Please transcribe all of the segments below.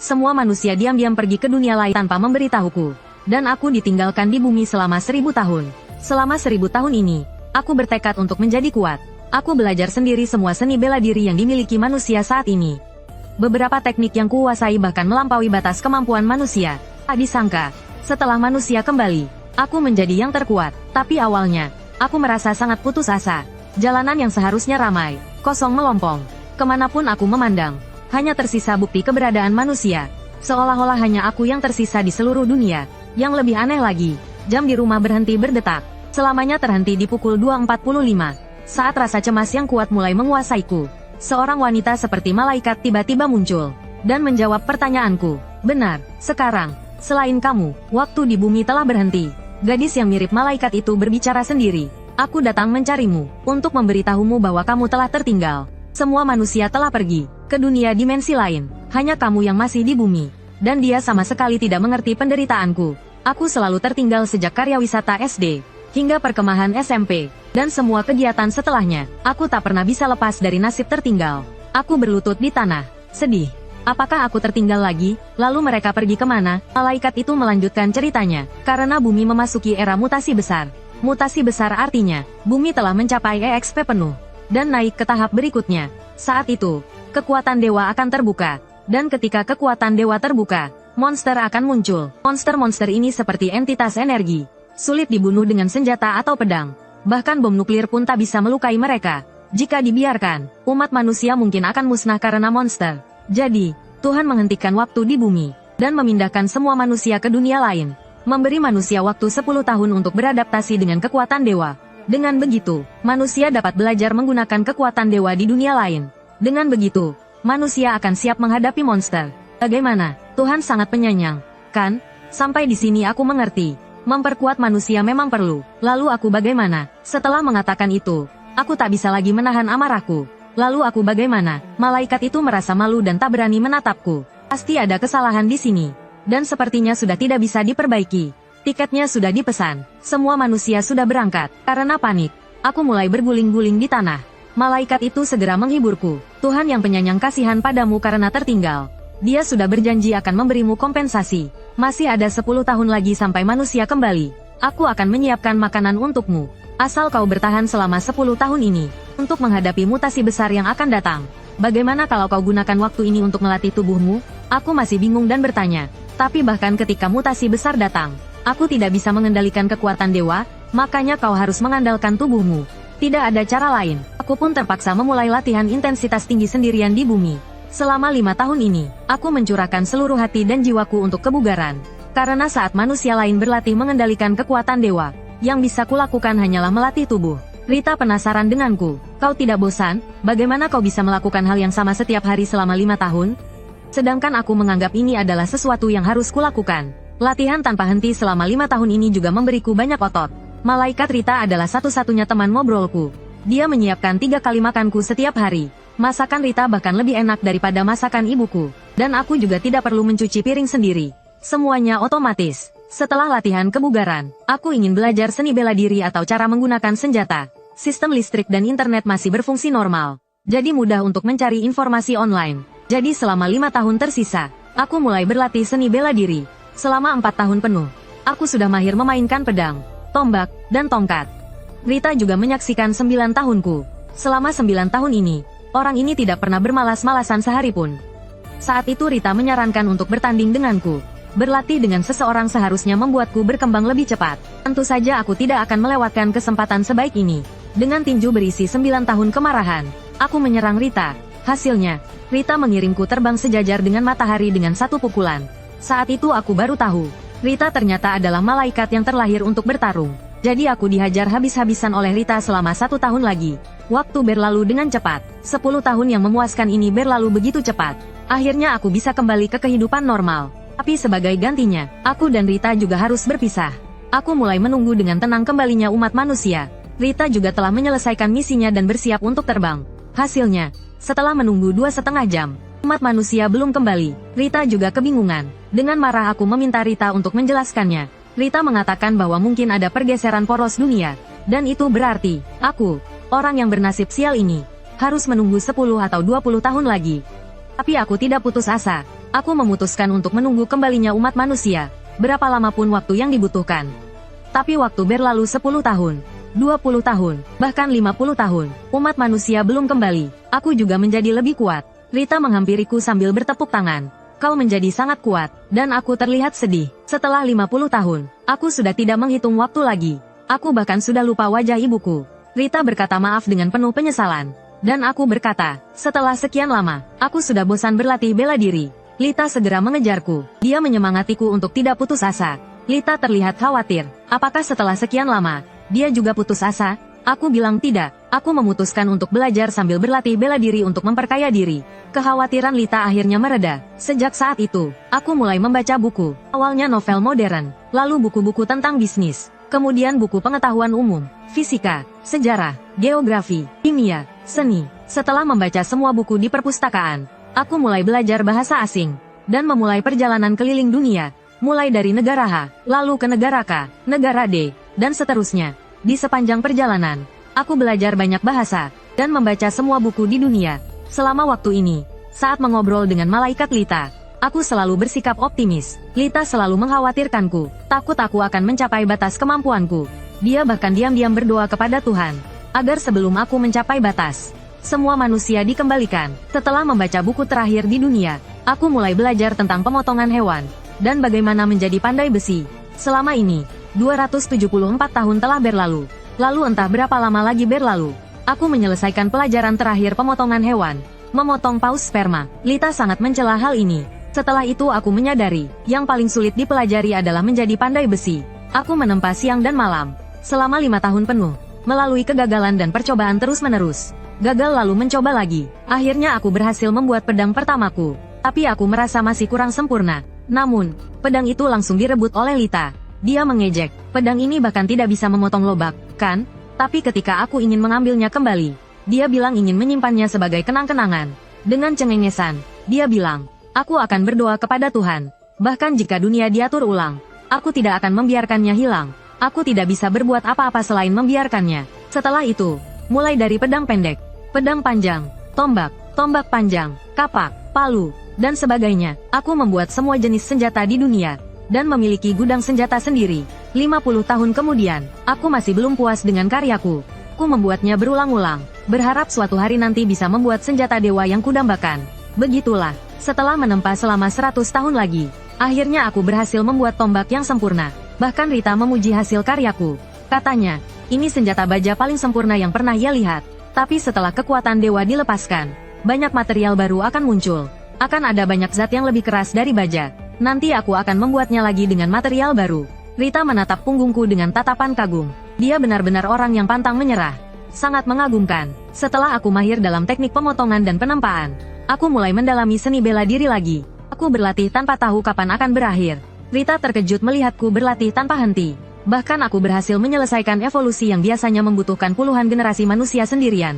Semua manusia diam-diam pergi ke dunia lain tanpa memberitahuku. Dan aku ditinggalkan di bumi selama 1000 tahun. Selama 1000 tahun ini, aku bertekad untuk menjadi kuat. Aku belajar sendiri semua seni bela diri yang dimiliki manusia saat ini. Beberapa teknik yang kuasai bahkan melampaui batas kemampuan manusia. Tak disangka, setelah manusia kembali, aku menjadi yang terkuat. Tapi awalnya, aku merasa sangat putus asa. Jalanan yang seharusnya ramai, kosong melompong. Kemanapun aku memandang, hanya tersisa bukti keberadaan manusia. Seolah-olah hanya aku yang tersisa di seluruh dunia. Yang lebih aneh lagi, jam di rumah berhenti berdetak. Selamanya terhenti di pukul 2.45. Saat rasa cemas yang kuat mulai menguasaiku, seorang wanita seperti malaikat tiba-tiba muncul dan menjawab pertanyaanku. Benar, sekarang, selain kamu, waktu di bumi telah berhenti. Gadis yang mirip malaikat itu berbicara sendiri. Aku datang mencarimu, untuk memberitahumu bahwa kamu telah tertinggal. Semua manusia telah pergi ke dunia dimensi lain. Hanya kamu yang masih di bumi. Dan dia sama sekali tidak mengerti penderitaanku. Aku selalu tertinggal sejak karya wisata SD, hingga perkemahan SMP, dan semua kegiatan setelahnya. Aku tak pernah bisa lepas dari nasib tertinggal. Aku berlutut di tanah, sedih. Apakah aku tertinggal lagi? Lalu mereka pergi kemana? Malaikat itu melanjutkan ceritanya. Karena bumi memasuki era mutasi besar. Mutasi besar artinya, bumi telah mencapai EXP penuh, dan naik ke tahap berikutnya. Saat itu, kekuatan dewa akan terbuka. Dan ketika kekuatan dewa terbuka, monster akan muncul. Monster-monster ini seperti entitas energi. Sulit dibunuh dengan senjata atau pedang. Bahkan bom nuklir pun tak bisa melukai mereka. Jika dibiarkan, umat manusia mungkin akan musnah karena monster. Jadi, Tuhan menghentikan waktu di bumi, dan memindahkan semua manusia ke dunia lain. Memberi manusia waktu 10 tahun untuk beradaptasi dengan kekuatan dewa. Dengan begitu, manusia dapat belajar menggunakan kekuatan dewa di dunia lain. Dengan begitu, manusia akan siap menghadapi monster. Bagaimana? Tuhan sangat penyayang, kan? Sampai di sini aku mengerti. Memperkuat manusia memang perlu. Lalu aku bagaimana? Setelah mengatakan itu, aku tak bisa lagi menahan amarahku. Lalu aku bagaimana? Malaikat itu merasa malu dan tak berani menatapku. Pasti ada kesalahan di sini. Dan sepertinya sudah tidak bisa diperbaiki. Tiketnya sudah dipesan. Semua manusia sudah berangkat. Karena panik, aku mulai berguling-guling di tanah. Malaikat itu segera menghiburku. Tuhan yang penyayang kasihan padamu karena tertinggal. Dia sudah berjanji akan memberimu kompensasi. Masih ada 10 tahun lagi sampai manusia kembali. Aku akan menyiapkan makanan untukmu. Asal kau bertahan selama 10 tahun ini, untuk menghadapi mutasi besar yang akan datang. Bagaimana kalau kau gunakan waktu ini untuk melatih tubuhmu? Aku masih bingung dan bertanya. Tapi bahkan ketika mutasi besar datang, aku tidak bisa mengendalikan kekuatan dewa, makanya kau harus mengandalkan tubuhmu. Tidak ada cara lain. Aku pun terpaksa memulai latihan intensitas tinggi sendirian di bumi. Selama 5 tahun ini, aku mencurahkan seluruh hati dan jiwaku untuk kebugaran. Karena saat manusia lain berlatih mengendalikan kekuatan dewa, yang bisa kulakukan hanyalah melatih tubuh. Rita penasaran denganku. Kau tidak bosan? Bagaimana kau bisa melakukan hal yang sama setiap hari selama 5 tahun? Sedangkan aku menganggap ini adalah sesuatu yang harus kulakukan. Latihan tanpa henti selama 5 tahun ini juga memberiku banyak otot. Malaikat Rita adalah satu-satunya teman ngobrolku. Dia menyiapkan 3 kali makanku setiap hari. Masakan Rita bahkan lebih enak daripada masakan ibuku. Dan aku juga tidak perlu mencuci piring sendiri. Semuanya otomatis. Setelah latihan kebugaran, aku ingin belajar seni bela diri atau cara menggunakan senjata. Sistem listrik dan internet masih berfungsi normal. Jadi mudah untuk mencari informasi online. Jadi selama 5 tahun tersisa, aku mulai berlatih seni bela diri. Selama 4 tahun penuh, aku sudah mahir memainkan pedang, tombak, dan tongkat. Rita juga menyaksikan 9 tahunku. Selama 9 tahun ini, orang ini tidak pernah bermalas-malasan sehari pun. Saat itu Rita menyarankan untuk bertanding denganku. Berlatih dengan seseorang seharusnya membuatku berkembang lebih cepat. Tentu saja aku tidak akan melewatkan kesempatan sebaik ini. Dengan tinju berisi 9 tahun kemarahan, aku menyerang Rita. Hasilnya, Rita mengirimku terbang sejajar dengan matahari dengan satu pukulan. Saat itu aku baru tahu, Rita ternyata adalah malaikat yang terlahir untuk bertarung. Jadi aku dihajar habis-habisan oleh Rita selama 1 tahun lagi. Waktu berlalu dengan cepat. 10 tahun yang memuaskan ini berlalu begitu cepat. Akhirnya aku bisa kembali ke kehidupan normal. Tapi sebagai gantinya, aku dan Rita juga harus berpisah. Aku mulai menunggu dengan tenang kembalinya umat manusia. Rita juga telah menyelesaikan misinya dan bersiap untuk terbang. Hasilnya, setelah menunggu 2,5 jam, umat manusia belum kembali. Rita juga kebingungan. Dengan marah aku meminta Rita untuk menjelaskannya. Rita mengatakan bahwa mungkin ada pergeseran poros dunia. Dan itu berarti, aku, orang yang bernasib sial ini, harus menunggu 10 atau 20 tahun lagi. Tapi aku tidak putus asa. Aku memutuskan untuk menunggu kembalinya umat manusia, berapa lama pun waktu yang dibutuhkan. Tapi waktu berlalu 10 tahun, 20 tahun, bahkan 50 tahun, umat manusia belum kembali. Aku juga menjadi lebih kuat. Rita menghampiriku sambil bertepuk tangan. Kau menjadi sangat kuat, dan aku terlihat sedih. Setelah 50 tahun, aku sudah tidak menghitung waktu lagi. Aku bahkan sudah lupa wajah ibuku. Rita berkata maaf dengan penuh penyesalan. Dan aku berkata, setelah sekian lama, aku sudah bosan berlatih bela diri. Lita segera mengejarku. Dia menyemangatiku untuk tidak putus asa. Lita terlihat khawatir. Apakah setelah sekian lama, dia juga putus asa? Aku bilang tidak. Aku memutuskan untuk belajar sambil berlatih bela diri untuk memperkaya diri. Kekhawatiran Lita akhirnya mereda. Sejak saat itu, aku mulai membaca buku. Awalnya novel modern, lalu buku-buku tentang bisnis, kemudian buku pengetahuan umum, fisika, sejarah, geografi, kimia, seni. Setelah membaca semua buku di perpustakaan, aku mulai belajar bahasa asing, dan memulai perjalanan keliling dunia, mulai dari negara H, lalu ke negara K, negara D, dan seterusnya. Di sepanjang perjalanan, aku belajar banyak bahasa, dan membaca semua buku di dunia. Selama waktu ini, saat mengobrol dengan malaikat Lita, aku selalu bersikap optimis. Lita selalu mengkhawatirkanku, takut aku akan mencapai batas kemampuanku. Dia bahkan diam-diam berdoa kepada Tuhan, agar sebelum aku mencapai batas, semua manusia dikembalikan. Setelah membaca buku terakhir di dunia, aku mulai belajar tentang pemotongan hewan, dan bagaimana menjadi pandai besi. Selama ini, 274 tahun telah berlalu. Lalu entah berapa lama lagi berlalu, aku menyelesaikan pelajaran terakhir pemotongan hewan, memotong paus sperma. Lita sangat mencela hal ini. Setelah itu aku menyadari, yang paling sulit dipelajari adalah menjadi pandai besi. Aku menempa siang dan malam, selama 5 tahun penuh, melalui kegagalan dan percobaan terus-menerus. Gagal lalu mencoba lagi. Akhirnya aku berhasil membuat pedang pertamaku. Tapi aku merasa masih kurang sempurna. Namun, pedang itu langsung direbut oleh Lita. Dia mengejek, pedang ini bahkan tidak bisa memotong lobak, kan? Tapi ketika aku ingin mengambilnya kembali, dia bilang ingin menyimpannya sebagai kenang-kenangan. Dengan cengengesan, dia bilang, aku akan berdoa kepada Tuhan. Bahkan jika dunia diatur ulang, aku tidak akan membiarkannya hilang. Aku tidak bisa berbuat apa-apa selain membiarkannya. Setelah itu, mulai dari pedang pendek, pedang panjang, tombak, tombak panjang, kapak, palu, dan sebagainya, aku membuat semua jenis senjata di dunia, dan memiliki gudang senjata sendiri. 50 tahun kemudian, aku masih belum puas dengan karyaku. Aku membuatnya berulang-ulang, berharap suatu hari nanti bisa membuat senjata dewa yang kudambakan. Begitulah, setelah menempa selama 100 tahun lagi, akhirnya aku berhasil membuat tombak yang sempurna. Bahkan Rita memuji hasil karyaku. Katanya, ini senjata baja paling sempurna yang pernah ia lihat. Tapi setelah kekuatan dewa dilepaskan, banyak material baru akan muncul. Akan ada banyak zat yang lebih keras dari baja. Nanti aku akan membuatnya lagi dengan material baru. Rita menatap punggungku dengan tatapan kagum. Dia benar-benar orang yang pantang menyerah. Sangat mengagumkan. Setelah aku mahir dalam teknik pemotongan dan penempaan, aku mulai mendalami seni bela diri lagi. Aku berlatih tanpa tahu kapan akan berakhir. Rita terkejut melihatku berlatih tanpa henti. Bahkan aku berhasil menyelesaikan evolusi yang biasanya membutuhkan puluhan generasi manusia sendirian.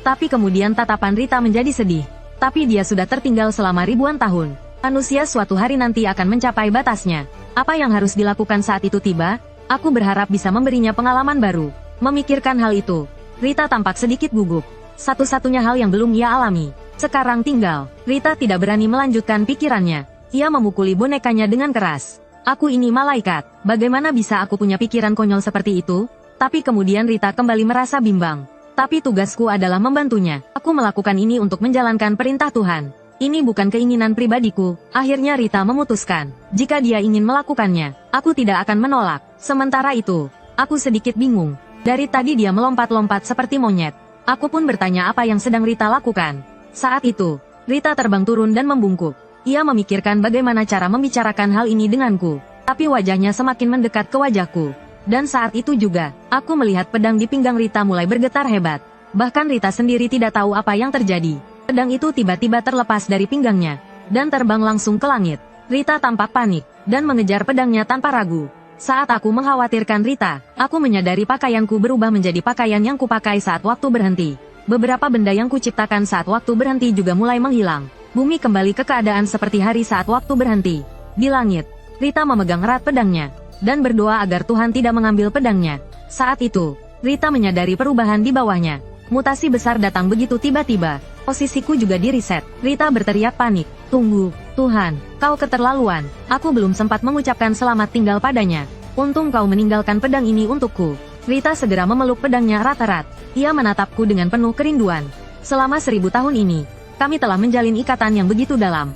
Tapi kemudian tatapan Rita menjadi sedih. Tapi dia sudah tertinggal selama ribuan tahun. Manusia suatu hari nanti akan mencapai batasnya. Apa yang harus dilakukan saat itu tiba? Aku berharap bisa memberinya pengalaman baru. Memikirkan hal itu, Rita tampak sedikit gugup. Satu-satunya hal yang belum ia alami. Sekarang tinggal. Rita tidak berani melanjutkan pikirannya. Ia memukuli bonekanya dengan keras. Aku ini malaikat. Bagaimana bisa aku punya pikiran konyol seperti itu? Tapi kemudian Rita kembali merasa bimbang. Tapi tugasku adalah membantunya. Aku melakukan ini untuk menjalankan perintah Tuhan. Ini bukan keinginan pribadiku. Akhirnya Rita memutuskan, jika dia ingin melakukannya, aku tidak akan menolak. Sementara itu, aku sedikit bingung. Dari tadi dia melompat-lompat seperti monyet. Aku pun bertanya apa yang sedang Rita lakukan. Saat itu, Rita terbang turun dan membungkuk. Ia memikirkan bagaimana cara membicarakan hal ini denganku. Tapi wajahnya semakin mendekat ke wajahku. Dan saat itu juga, aku melihat pedang di pinggang Rita mulai bergetar hebat. Bahkan Rita sendiri tidak tahu apa yang terjadi. Pedang itu tiba-tiba terlepas dari pinggangnya, dan terbang langsung ke langit. Rita tampak panik, dan mengejar pedangnya tanpa ragu. Saat aku mengkhawatirkan Rita, aku menyadari pakaianku berubah menjadi pakaian yang kupakai saat waktu berhenti. Beberapa benda yang kuciptakan saat waktu berhenti juga mulai menghilang. Bumi kembali ke keadaan seperti hari saat waktu berhenti. Di langit, Rita memegang erat pedangnya, dan berdoa agar Tuhan tidak mengambil pedangnya. Saat itu, Rita menyadari perubahan di bawahnya. Mutasi besar datang begitu tiba-tiba. Posisiku juga di-reset. Rita berteriak panik. Tunggu, Tuhan, kau keterlaluan. Aku belum sempat mengucapkan selamat tinggal padanya. Untung kau meninggalkan pedang ini untukku. Rita segera memeluk pedangnya erat-erat. Ia menatapku dengan penuh kerinduan. Selama 1000 tahun ini, kami telah menjalin ikatan yang begitu dalam.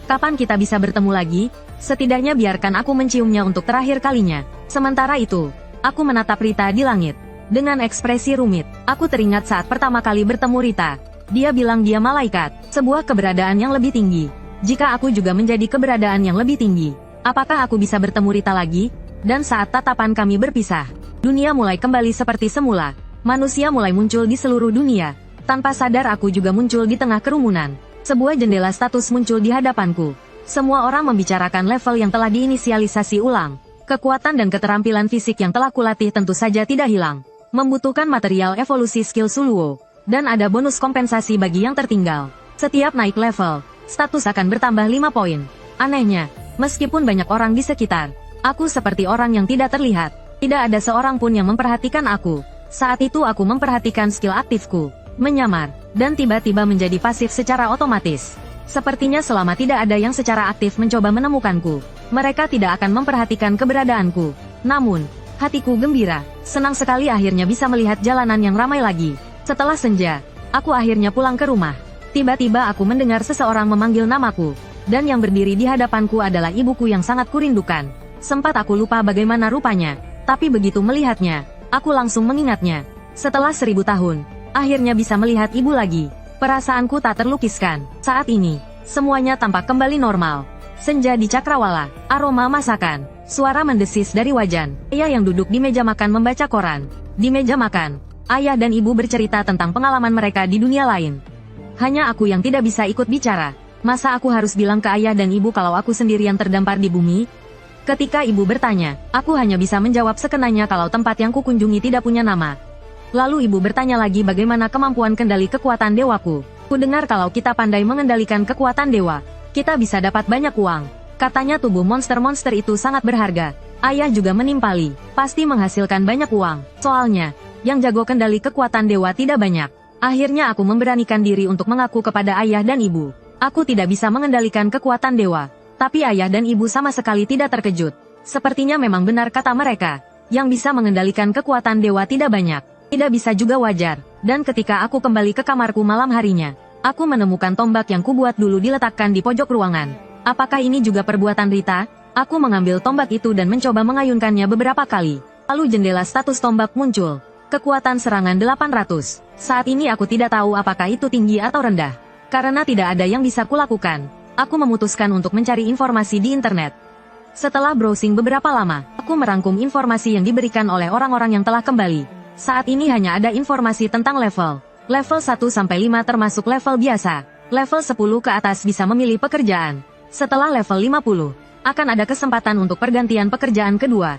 Kapan kita bisa bertemu lagi? Setidaknya biarkan aku menciumnya untuk terakhir kalinya. Sementara itu, aku menatap Rita di langit. Dengan ekspresi rumit, aku teringat saat pertama kali bertemu Rita. Dia bilang dia malaikat, sebuah keberadaan yang lebih tinggi. Jika aku juga menjadi keberadaan yang lebih tinggi, apakah aku bisa bertemu Rita lagi? Dan saat tatapan kami berpisah, dunia mulai kembali seperti semula. Manusia mulai muncul di seluruh dunia. Tanpa sadar aku juga muncul di tengah kerumunan. Sebuah jendela status muncul di hadapanku. Semua orang membicarakan level yang telah diinisialisasi ulang. Kekuatan dan keterampilan fisik yang telah kulatih tentu saja tidak hilang. Membutuhkan material evolusi skill Suluo. Dan ada bonus kompensasi bagi yang tertinggal. Setiap naik level, status akan bertambah 5 poin. Anehnya, meskipun banyak orang di sekitar, aku seperti orang yang tidak terlihat. Tidak ada seorang pun yang memperhatikan aku. Saat itu aku memperhatikan skill aktifku, menyamar, dan tiba-tiba menjadi pasif secara otomatis. Sepertinya selama tidak ada yang secara aktif mencoba menemukanku, mereka tidak akan memperhatikan keberadaanku. Namun, hatiku gembira, senang sekali akhirnya bisa melihat jalanan yang ramai lagi. Setelah senja, aku akhirnya pulang ke rumah. Tiba-tiba aku mendengar seseorang memanggil namaku, dan yang berdiri di hadapanku adalah ibuku yang sangat kurindukan. Sempat aku lupa bagaimana rupanya, tapi begitu melihatnya, aku langsung mengingatnya. Setelah 1000 tahun, akhirnya bisa melihat ibu lagi. Perasaanku tak terlukiskan. Saat ini, semuanya tampak kembali normal. Senja di Cakrawala, aroma masakan, suara mendesis dari wajan. Ayah yang duduk di meja makan membaca koran. Di meja makan, ayah dan ibu bercerita tentang pengalaman mereka di dunia lain. Hanya aku yang tidak bisa ikut bicara. Masa aku harus bilang ke ayah dan ibu kalau aku sendirian terdampar di bumi? Ketika ibu bertanya, aku hanya bisa menjawab sekenanya kalau tempat yang kukunjungi tidak punya nama. Lalu ibu bertanya lagi bagaimana kemampuan kendali kekuatan dewaku. Ku dengar kalau kita pandai mengendalikan kekuatan dewa, kita bisa dapat banyak uang. Katanya tubuh monster-monster itu sangat berharga. Ayah juga menimpali, pasti menghasilkan banyak uang. Soalnya, yang jago kendali kekuatan dewa tidak banyak. Akhirnya aku memberanikan diri untuk mengaku kepada ayah dan ibu. Aku tidak bisa mengendalikan kekuatan dewa. Tapi ayah dan ibu sama sekali tidak terkejut. Sepertinya memang benar kata mereka. Yang bisa mengendalikan kekuatan dewa tidak banyak. Tidak bisa juga wajar. Dan ketika aku kembali ke kamarku malam harinya, aku menemukan tombak yang kubuat dulu diletakkan di pojok ruangan. Apakah ini juga perbuatan Rita? Aku mengambil tombak itu dan mencoba mengayunkannya beberapa kali. Lalu jendela status tombak muncul. Kekuatan serangan 800. Saat ini aku tidak tahu apakah itu tinggi atau rendah. Karena tidak ada yang bisa kulakukan, aku memutuskan untuk mencari informasi di internet. Setelah browsing beberapa lama, aku merangkum informasi yang diberikan oleh orang-orang yang telah kembali. Saat ini hanya ada informasi tentang level. Level 1-5 termasuk level biasa. Level 10 ke atas bisa memilih pekerjaan. Setelah level 50, akan ada kesempatan untuk pergantian pekerjaan kedua.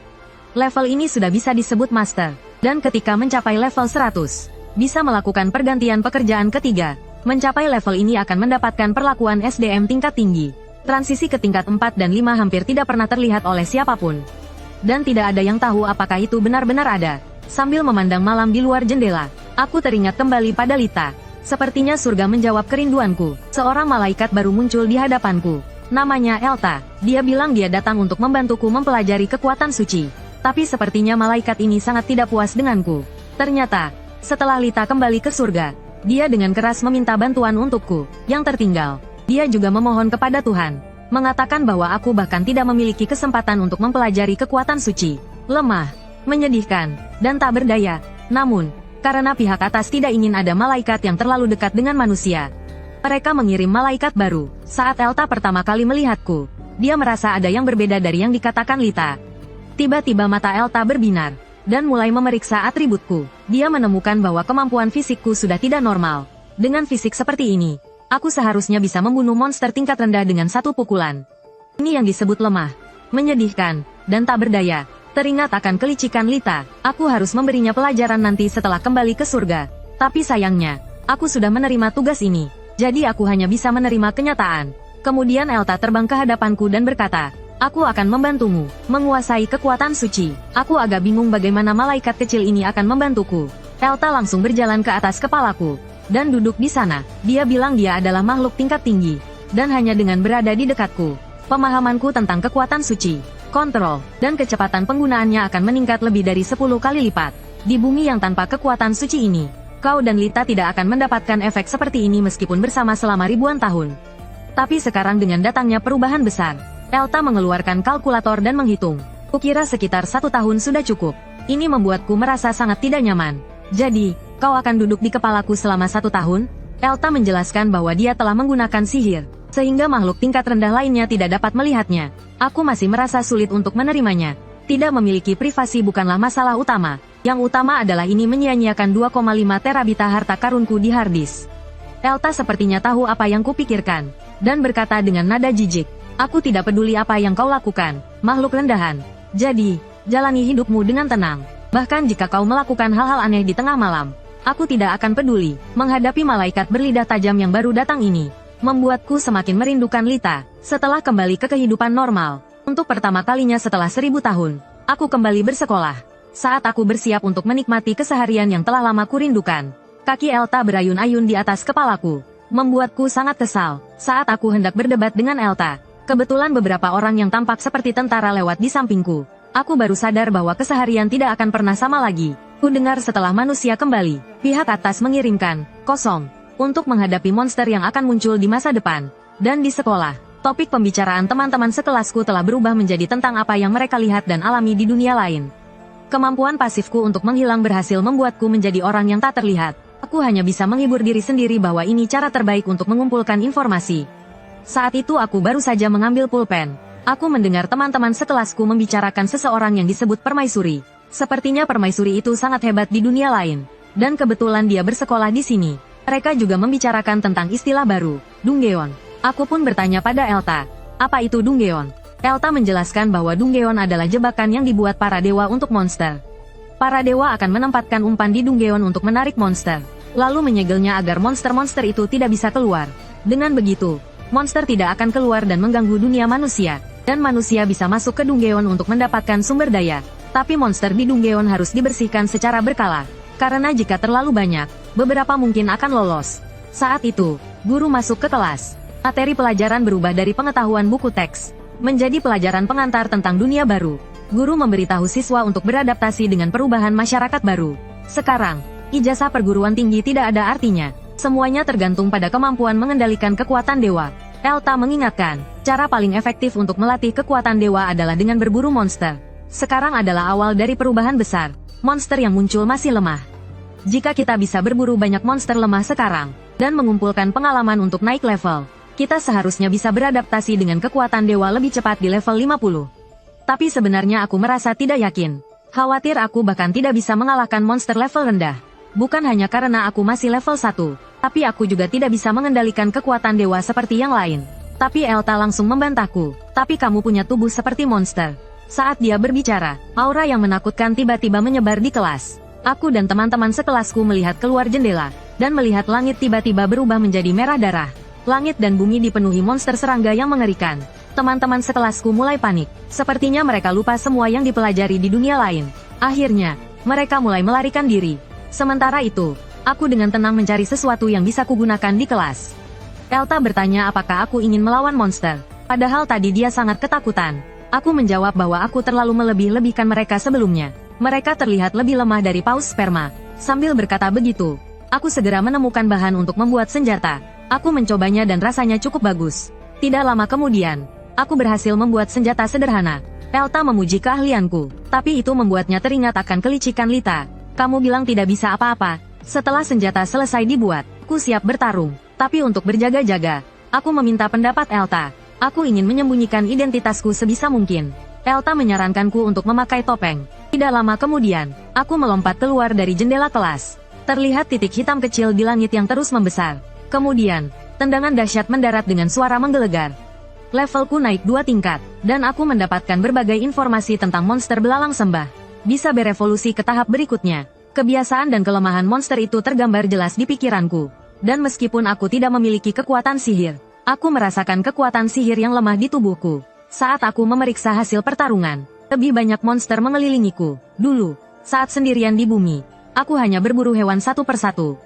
Level ini sudah bisa disebut master. Dan ketika mencapai level 100, bisa melakukan pergantian pekerjaan ketiga. Mencapai level ini akan mendapatkan perlakuan SDM tingkat tinggi. Transisi ke tingkat 4 dan 5 hampir tidak pernah terlihat oleh siapapun. Dan tidak ada yang tahu apakah itu benar-benar ada. Sambil memandang malam di luar jendela, aku teringat kembali pada Lita. Sepertinya surga menjawab kerinduanku. Seorang malaikat baru muncul di hadapanku. Namanya Elta. Dia bilang dia datang untuk membantuku mempelajari kekuatan suci. Tapi sepertinya malaikat ini sangat tidak puas denganku. Ternyata, setelah Lita kembali ke surga, dia dengan keras meminta bantuan untukku, yang tertinggal. Dia juga memohon kepada Tuhan, mengatakan bahwa aku bahkan tidak memiliki kesempatan untuk mempelajari kekuatan suci. Lemah, menyedihkan, dan tak berdaya. Namun, karena pihak atas tidak ingin ada malaikat yang terlalu dekat dengan manusia, mereka mengirim malaikat baru. Saat Elta pertama kali melihatku, dia merasa ada yang berbeda dari yang dikatakan Lita. Tiba-tiba mata Elta berbinar dan mulai memeriksa atributku. Dia menemukan bahwa kemampuan fisikku sudah tidak normal. Dengan fisik seperti ini, aku seharusnya bisa membunuh monster tingkat rendah dengan satu pukulan. Ini yang disebut lemah, menyedihkan, dan tak berdaya. Teringat akan kelicikan Lita, aku harus memberinya pelajaran nanti setelah kembali ke surga. Tapi sayangnya, aku sudah menerima tugas ini, jadi aku hanya bisa menerima kenyataan. Kemudian Elta terbang ke hadapanku dan berkata, aku akan membantumu menguasai kekuatan suci. Aku agak bingung bagaimana malaikat kecil ini akan membantuku. Elta langsung berjalan ke atas kepalaku dan duduk di sana. Dia bilang dia adalah makhluk tingkat tinggi, dan hanya dengan berada di dekatku, pemahamanku tentang kekuatan suci, kontrol, dan kecepatan penggunaannya akan meningkat lebih dari 10 kali lipat. Di bumi yang tanpa kekuatan suci ini, kau dan Lita tidak akan mendapatkan efek seperti ini meskipun bersama selama ribuan tahun. Tapi sekarang dengan datangnya perubahan besar, Elta mengeluarkan kalkulator dan menghitung. Kukira sekitar 1 tahun sudah cukup. Ini membuatku merasa sangat tidak nyaman. Jadi, kau akan duduk di kepalaku selama 1 tahun? Elta menjelaskan bahwa dia telah menggunakan sihir, sehingga makhluk tingkat rendah lainnya tidak dapat melihatnya. Aku masih merasa sulit untuk menerimanya. Tidak memiliki privasi bukanlah masalah utama. Yang utama adalah ini menyia-nyiakan 2,5 terabita harta karunku di harddisk. Elta sepertinya tahu apa yang kupikirkan, dan berkata dengan nada jijik, "Aku tidak peduli apa yang kau lakukan, makhluk rendahan. Jadi, jalani hidupmu dengan tenang. Bahkan jika kau melakukan hal-hal aneh di tengah malam, aku tidak akan peduli." Menghadapi malaikat berlidah tajam yang baru datang ini, membuatku semakin merindukan Lita. Setelah kembali ke kehidupan normal, untuk pertama kalinya setelah 1000 tahun, aku kembali bersekolah. Saat aku bersiap untuk menikmati keseharian yang telah lama kurindukan, kaki Elta berayun-ayun di atas kepalaku, membuatku sangat kesal. Saat aku hendak berdebat dengan Elta, kebetulan beberapa orang yang tampak seperti tentara lewat di sampingku. Aku baru sadar bahwa keseharian tidak akan pernah sama lagi. Ku dengar setelah manusia kembali, pihak atas mengirimkan, kosong, untuk menghadapi monster yang akan muncul di masa depan. Dan di sekolah, topik pembicaraan teman-teman sekelasku telah berubah menjadi tentang apa yang mereka lihat dan alami di dunia lain. Kemampuan pasifku untuk menghilang berhasil membuatku menjadi orang yang tak terlihat. Aku hanya bisa menghibur diri sendiri bahwa ini cara terbaik untuk mengumpulkan informasi. Saat itu aku baru saja mengambil pulpen. Aku mendengar teman-teman sekelasku membicarakan seseorang yang disebut Permaisuri. Sepertinya Permaisuri itu sangat hebat di dunia lain. Dan kebetulan dia bersekolah di sini. Mereka juga membicarakan tentang istilah baru, Dunggeon. Aku pun bertanya pada Elta, apa itu Dunggeon? Elta menjelaskan bahwa Dunggeon adalah jebakan yang dibuat para dewa untuk monster. Para dewa akan menempatkan umpan di Dunggeon untuk menarik monster, lalu menyegelnya agar monster-monster itu tidak bisa keluar. Dengan begitu, monster tidak akan keluar dan mengganggu dunia manusia, dan manusia bisa masuk ke Dunggeon untuk mendapatkan sumber daya. Tapi monster di Dunggeon harus dibersihkan secara berkala, karena jika terlalu banyak, beberapa mungkin akan lolos. Saat itu, guru masuk ke kelas. Materi pelajaran berubah dari pengetahuan buku teks menjadi pelajaran pengantar tentang dunia baru. Guru memberitahu siswa untuk beradaptasi dengan perubahan masyarakat baru. Sekarang, ijazah perguruan tinggi tidak ada artinya. Semuanya tergantung pada kemampuan mengendalikan kekuatan dewa. Elta mengingatkan, cara paling efektif untuk melatih kekuatan dewa adalah dengan berburu monster. Sekarang adalah awal dari perubahan besar. Monster yang muncul masih lemah. Jika kita bisa berburu banyak monster lemah sekarang, dan mengumpulkan pengalaman untuk naik level, kita seharusnya bisa beradaptasi dengan kekuatan dewa lebih cepat di level 50. Tapi sebenarnya aku merasa tidak yakin. Khawatir aku bahkan tidak bisa mengalahkan monster level rendah. Bukan hanya karena aku masih level 1, tapi aku juga tidak bisa mengendalikan kekuatan dewa seperti yang lain. Tapi Elta langsung membantahku, tapi kamu punya tubuh seperti monster. Saat dia berbicara, aura yang menakutkan tiba-tiba menyebar di kelas. Aku dan teman-teman sekelasku melihat keluar jendela, dan melihat langit tiba-tiba berubah menjadi merah darah. Langit dan bumi dipenuhi monster serangga yang mengerikan. Teman-teman sekelasku mulai panik. Sepertinya mereka lupa semua yang dipelajari di dunia lain. Akhirnya, mereka mulai melarikan diri. Sementara itu, aku dengan tenang mencari sesuatu yang bisa kugunakan di kelas. Elta bertanya apakah aku ingin melawan monster. Padahal tadi dia sangat ketakutan. Aku menjawab bahwa aku terlalu melebih-lebihkan mereka sebelumnya. Mereka terlihat lebih lemah dari paus sperma. Sambil berkata begitu, aku segera menemukan bahan untuk membuat senjata. Aku mencobanya dan rasanya cukup bagus. Tidak lama kemudian, aku berhasil membuat senjata sederhana. Elta memuji keahlianku, tapi itu membuatnya teringat akan kelicikan Lita. Kamu bilang tidak bisa apa-apa. Setelah senjata selesai dibuat, aku siap bertarung. Tapi untuk berjaga-jaga, aku meminta pendapat Elta. Aku ingin menyembunyikan identitasku sebisa mungkin. Elta menyarankanku untuk memakai topeng. Tidak lama kemudian, aku melompat keluar dari jendela kelas. Terlihat titik hitam kecil di langit yang terus membesar. Kemudian, tendangan dahsyat mendarat dengan suara menggelegar. Levelku naik 2 tingkat, dan aku mendapatkan berbagai informasi tentang monster belalang sembah. Bisa berevolusi ke tahap berikutnya. Kebiasaan dan kelemahan monster itu tergambar jelas di pikiranku. Dan meskipun aku tidak memiliki kekuatan sihir, aku merasakan kekuatan sihir yang lemah di tubuhku. Saat aku memeriksa hasil pertarungan, lebih banyak monster mengelilingiku. Dulu, saat sendirian di bumi, Aku hanya berburu hewan satu persatu.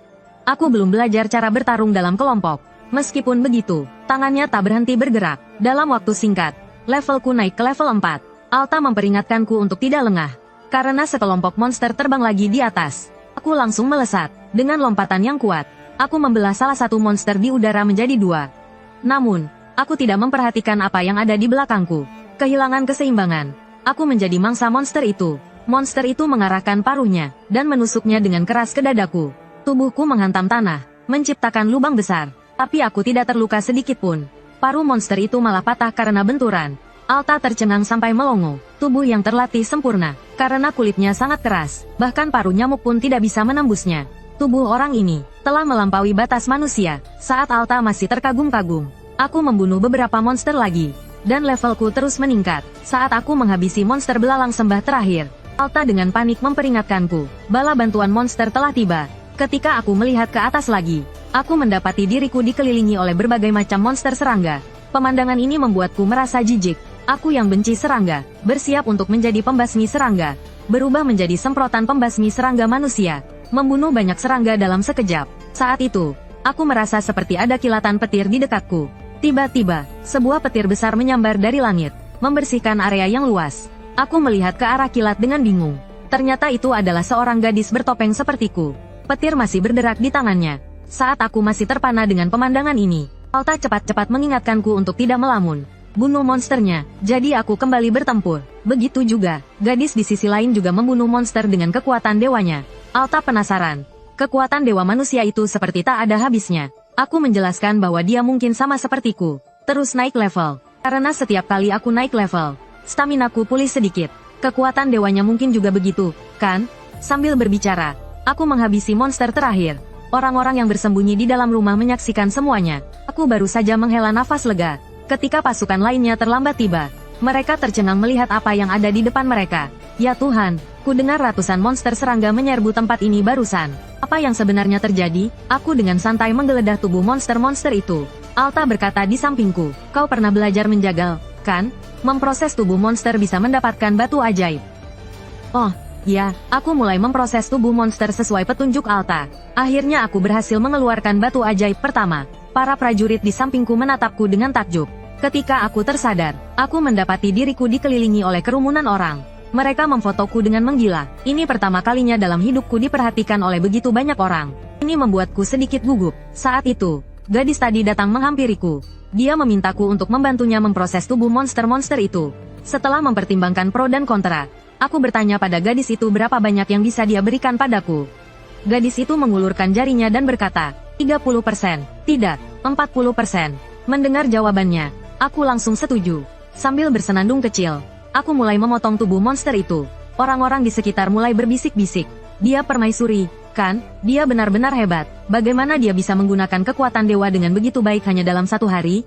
Aku belum belajar cara bertarung dalam kelompok. Meskipun begitu, tangannya tak berhenti bergerak. Dalam waktu singkat, levelku naik ke level 4. Alta memperingatkanku untuk tidak lengah. Karena sekelompok monster terbang lagi di atas. Aku langsung melesat. Dengan lompatan yang kuat, aku membelah salah satu monster di udara menjadi 2. Namun, aku tidak memperhatikan apa yang ada di belakangku. Kehilangan keseimbangan. Aku menjadi mangsa monster itu. Monster itu mengarahkan paruhnya, dan menusuknya dengan keras ke dadaku. Tubuhku menghantam tanah, menciptakan lubang besar. Tapi aku tidak terluka sedikit pun. Paruh monster itu malah patah karena benturan. Alta tercengang sampai melongo. Tubuh yang terlatih sempurna, karena kulitnya sangat keras. Bahkan paruh nyamuk pun tidak bisa menembusnya. Tubuh orang ini telah melampaui batas manusia. Saat Alta masih terkagum-kagum, aku membunuh beberapa monster lagi. Dan levelku terus meningkat. Saat aku menghabisi monster belalang sembah terakhir, Alta dengan panik memperingatkanku. Bala bantuan monster telah tiba. Ketika aku melihat ke atas lagi, aku mendapati diriku dikelilingi oleh berbagai macam monster serangga. Pemandangan ini membuatku merasa jijik. Aku yang benci serangga, bersiap untuk menjadi pembasmi serangga. Berubah menjadi semprotan pembasmi serangga manusia. Membunuh banyak serangga dalam sekejap. Saat itu, aku merasa seperti ada kilatan petir di dekatku. Tiba-tiba, sebuah petir besar menyambar dari langit, membersihkan area yang luas. Aku melihat ke arah kilat dengan bingung. Ternyata itu adalah seorang gadis bertopeng sepertiku. Petir masih berderak di tangannya. Saat aku masih terpana dengan pemandangan ini, Alta cepat-cepat mengingatkanku untuk tidak melamun. Bunuh monsternya, jadi aku kembali bertempur. Begitu juga, gadis di sisi lain juga membunuh monster dengan kekuatan dewanya. Alta penasaran. Kekuatan dewa manusia itu seperti tak ada habisnya. Aku menjelaskan bahwa dia mungkin sama sepertiku. Terus naik level. Karena setiap kali aku naik level, staminaku pulih sedikit. Kekuatan dewanya mungkin juga begitu, kan? Sambil berbicara, aku menghabisi monster terakhir. Orang-orang yang bersembunyi di dalam rumah menyaksikan semuanya. Aku baru saja menghela nafas lega. Ketika pasukan lainnya terlambat tiba, mereka tercengang melihat apa yang ada di depan mereka. Ya Tuhan, ku dengar ratusan monster serangga menyerbu tempat ini barusan. Apa yang sebenarnya terjadi? Aku dengan santai menggeledah tubuh monster-monster itu. Alta berkata di sampingku, kau pernah belajar menjagal, kan? Memproses tubuh monster bisa mendapatkan batu ajaib. Oh, ya, aku mulai memproses tubuh monster sesuai petunjuk Alta. Akhirnya aku berhasil mengeluarkan batu ajaib pertama. Para prajurit di sampingku menatapku dengan takjub. Ketika aku tersadar, aku mendapati diriku dikelilingi oleh kerumunan orang. Mereka memfotoku dengan menggila. Ini pertama kalinya dalam hidupku diperhatikan oleh begitu banyak orang. Ini membuatku sedikit gugup. Saat itu, gadis tadi datang menghampiriku. Dia memintaku untuk membantunya memproses tubuh monster-monster itu. Setelah mempertimbangkan pro dan kontra, aku bertanya pada gadis itu berapa banyak yang bisa dia berikan padaku. Gadis itu mengulurkan jarinya dan berkata, 30%, tidak, 40%. Mendengar jawabannya, aku langsung setuju. Sambil bersenandung kecil, aku mulai memotong tubuh monster itu. Orang-orang di sekitar mulai berbisik-bisik. Dia permaisuri, kan? Dia benar-benar hebat. Bagaimana dia bisa menggunakan kekuatan dewa dengan begitu baik hanya dalam satu hari?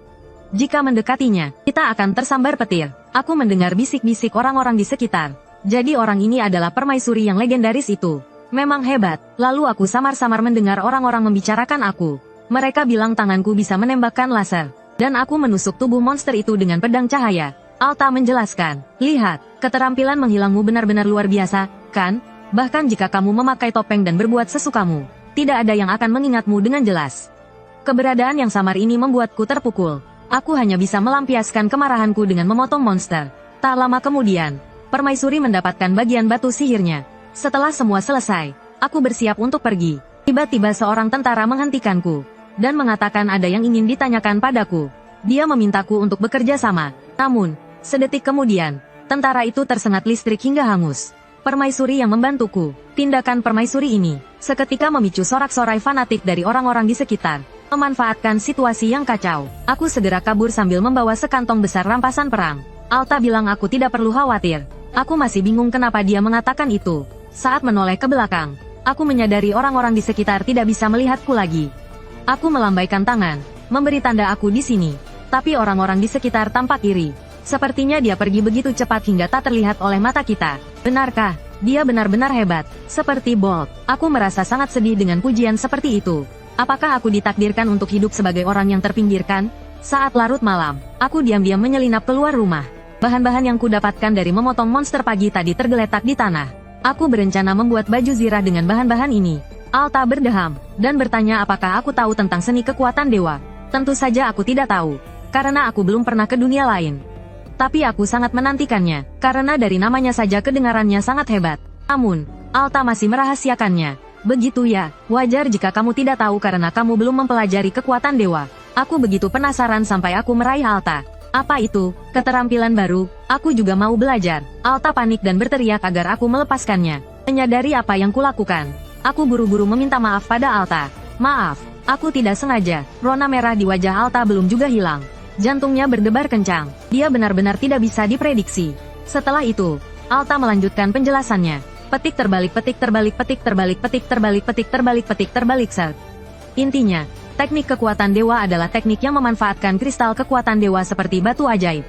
Jika mendekatinya, kita akan tersambar petir. Aku mendengar bisik-bisik orang-orang di sekitar. Jadi orang ini adalah permaisuri yang legendaris itu. Memang hebat. Lalu aku samar-samar mendengar orang-orang membicarakan aku. Mereka bilang tanganku bisa menembakkan laser. Dan aku menusuk tubuh monster itu dengan pedang cahaya. Alta menjelaskan, lihat, keterampilan menghilangmu benar-benar luar biasa, kan? Bahkan jika kamu memakai topeng dan berbuat sesukamu, tidak ada yang akan mengingatmu dengan jelas. Keberadaan yang samar ini membuatku terpukul. Aku hanya bisa melampiaskan kemarahanku dengan memotong monster. Tak lama kemudian, permaisuri mendapatkan bagian batu sihirnya. Setelah semua selesai, aku bersiap untuk pergi. Tiba-tiba seorang tentara menghentikanku dan mengatakan ada yang ingin ditanyakan padaku. Dia memintaku untuk bekerja sama. Namun, sedetik kemudian, tentara itu tersengat listrik hingga hangus. Permaisuri yang membantuku. Tindakan permaisuri ini seketika memicu sorak-sorai fanatik dari orang-orang di sekitar. Memanfaatkan situasi yang kacau, aku segera kabur sambil membawa sekantong besar rampasan perang. Alta bilang aku tidak perlu khawatir. Aku masih bingung kenapa dia mengatakan itu. Saat menoleh ke belakang, aku menyadari orang-orang di sekitar tidak bisa melihatku lagi. Aku melambaikan tangan, memberi tanda aku di sini. Tapi orang-orang di sekitar tampak iri. Sepertinya dia pergi begitu cepat hingga tak terlihat oleh mata kita. Benarkah? Dia benar-benar hebat. Seperti Bolt. Aku merasa sangat sedih dengan pujian seperti itu. Apakah aku ditakdirkan untuk hidup sebagai orang yang terpinggirkan? Saat larut malam, aku diam-diam menyelinap keluar rumah. Bahan-bahan yang kudapatkan dari memotong monster pagi tadi tergeletak di tanah. Aku berencana membuat baju zirah dengan bahan-bahan ini. Alta berdeham, dan bertanya apakah aku tahu tentang seni kekuatan dewa. Tentu saja aku tidak tahu, karena aku belum pernah ke dunia lain. Tapi aku sangat menantikannya, karena dari namanya saja kedengarannya sangat hebat. Namun, Alta masih merahasiakannya. Begitu ya, wajar jika kamu tidak tahu karena kamu belum mempelajari kekuatan dewa. Aku begitu penasaran sampai aku meraih Alta. Apa itu? Keterampilan baru? Aku juga mau belajar. Alta panik dan berteriak agar aku melepaskannya. Menyadari apa yang kulakukan, aku buru-buru meminta maaf pada Alta. Maaf, aku tidak sengaja. Rona merah di wajah Alta belum juga hilang. Jantungnya berdebar kencang. Dia benar-benar tidak bisa diprediksi. Setelah itu, Alta melanjutkan penjelasannya. Petik terbalik, petik terbalik, petik terbalik, petik terbalik, petik terbalik, petik terbalik set. Intinya, teknik kekuatan dewa adalah teknik yang memanfaatkan kristal kekuatan dewa seperti batu ajaib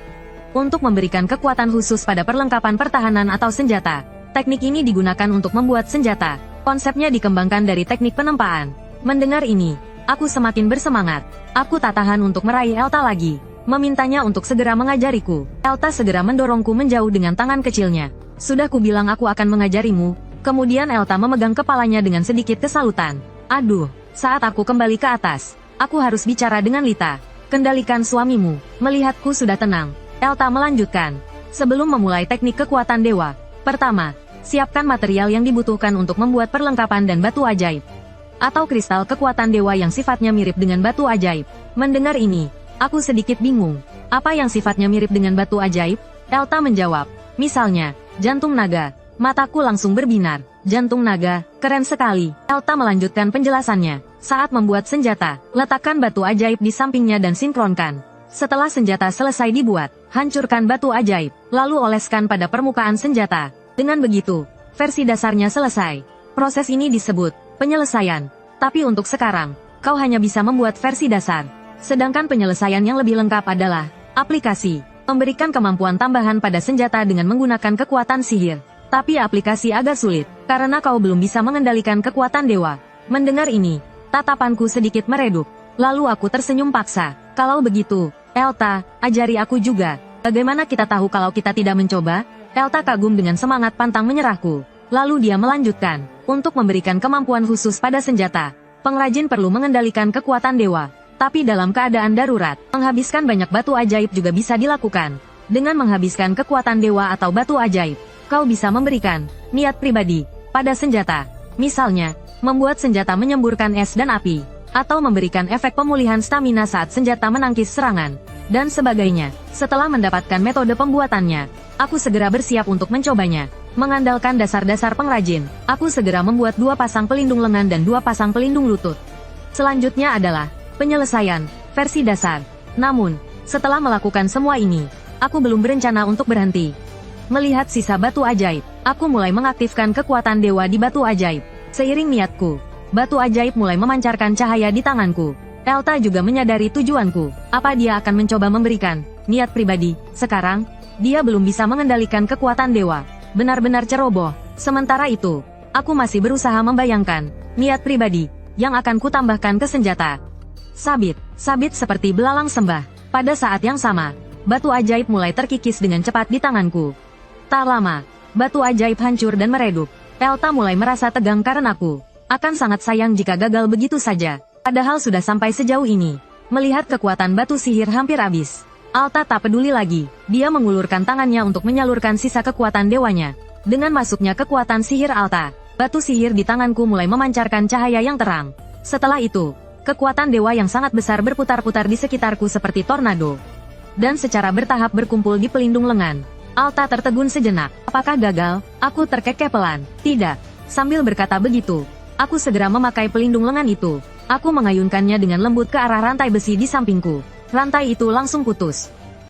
untuk memberikan kekuatan khusus pada perlengkapan pertahanan atau senjata. Teknik ini digunakan untuk membuat senjata. Konsepnya dikembangkan dari teknik penempaan. Mendengar ini, aku semakin bersemangat. Aku tak tahan untuk meraih Elta lagi. Memintanya untuk segera mengajariku. Elta segera mendorongku menjauh dengan tangan kecilnya. Sudah kubilang aku akan mengajarimu. Kemudian Elta memegang kepalanya dengan sedikit kesalutan. Aduh, saat aku kembali ke atas, aku harus bicara dengan Lita. Kendalikan suamimu. Melihatku sudah tenang, Elta melanjutkan. Sebelum memulai teknik kekuatan dewa, pertama, siapkan material yang dibutuhkan untuk membuat perlengkapan dan batu ajaib. Atau kristal kekuatan dewa yang sifatnya mirip dengan batu ajaib. Mendengar ini, aku sedikit bingung. Apa yang sifatnya mirip dengan batu ajaib? Elta menjawab. Misalnya, jantung naga. Mataku langsung berbinar. Jantung naga, keren sekali. Elta melanjutkan penjelasannya. Saat membuat senjata, letakkan batu ajaib di sampingnya dan sinkronkan. Setelah senjata selesai dibuat, hancurkan batu ajaib, lalu oleskan pada permukaan senjata. Dengan begitu, versi dasarnya selesai. Proses ini disebut penyelesaian. Tapi untuk sekarang, kau hanya bisa membuat versi dasar. Sedangkan penyelesaian yang lebih lengkap adalah aplikasi. Memberikan kemampuan tambahan pada senjata dengan menggunakan kekuatan sihir. Tapi aplikasi agak sulit, karena kau belum bisa mengendalikan kekuatan dewa. Mendengar ini, tatapanku sedikit meredup. Lalu aku tersenyum paksa. Kalau begitu, Elta, ajari aku juga. Bagaimana kita tahu kalau kita tidak mencoba? Elta kagum dengan semangat pantang menyerahku. Lalu dia melanjutkan. Untuk memberikan kemampuan khusus pada senjata, pengrajin perlu mengendalikan kekuatan dewa. Tapi dalam keadaan darurat, menghabiskan banyak batu ajaib juga bisa dilakukan. Dengan menghabiskan kekuatan dewa atau batu ajaib, kau bisa memberikan niat pribadi pada senjata. Misalnya, membuat senjata menyemburkan es dan api, atau memberikan efek pemulihan stamina saat senjata menangkis serangan, dan sebagainya. Setelah mendapatkan metode pembuatannya, aku segera bersiap untuk mencobanya. Mengandalkan dasar-dasar pengrajin, aku segera membuat 2 pasang pelindung lengan dan 2 pasang pelindung lutut. Selanjutnya adalah penyelesaian versi dasar. Namun, setelah melakukan semua ini, aku belum berencana untuk berhenti. Melihat sisa batu ajaib, aku mulai mengaktifkan kekuatan dewa di batu ajaib. Seiring niatku, batu ajaib mulai memancarkan cahaya di tanganku. Elta juga menyadari tujuanku. Apa dia akan mencoba memberikan niat pribadi? Sekarang, dia belum bisa mengendalikan kekuatan dewa. Benar-benar ceroboh. Sementara itu, aku masih berusaha membayangkan niat pribadi yang akan kutambahkan ke senjata. Sabit seperti belalang sembah. Pada saat yang sama, batu ajaib mulai terkikis dengan cepat di tanganku. Tak lama, batu ajaib hancur dan meredup. Elta mulai merasa tegang karenaku. Akan sangat sayang jika gagal begitu saja. Padahal sudah sampai sejauh ini. Melihat kekuatan batu sihir hampir habis, Alta tak peduli lagi. Dia mengulurkan tangannya untuk menyalurkan sisa kekuatan dewanya. Dengan masuknya kekuatan sihir Alta, batu sihir di tanganku mulai memancarkan cahaya yang terang. Setelah itu, kekuatan dewa yang sangat besar berputar-putar di sekitarku seperti tornado. Dan secara bertahap berkumpul di pelindung lengan. Alta tertegun sejenak. Apakah gagal? Aku terkekeh pelan. Tidak. Sambil berkata begitu, aku segera memakai pelindung lengan itu. Aku mengayunkannya dengan lembut ke arah rantai besi di sampingku. Rantai itu langsung putus.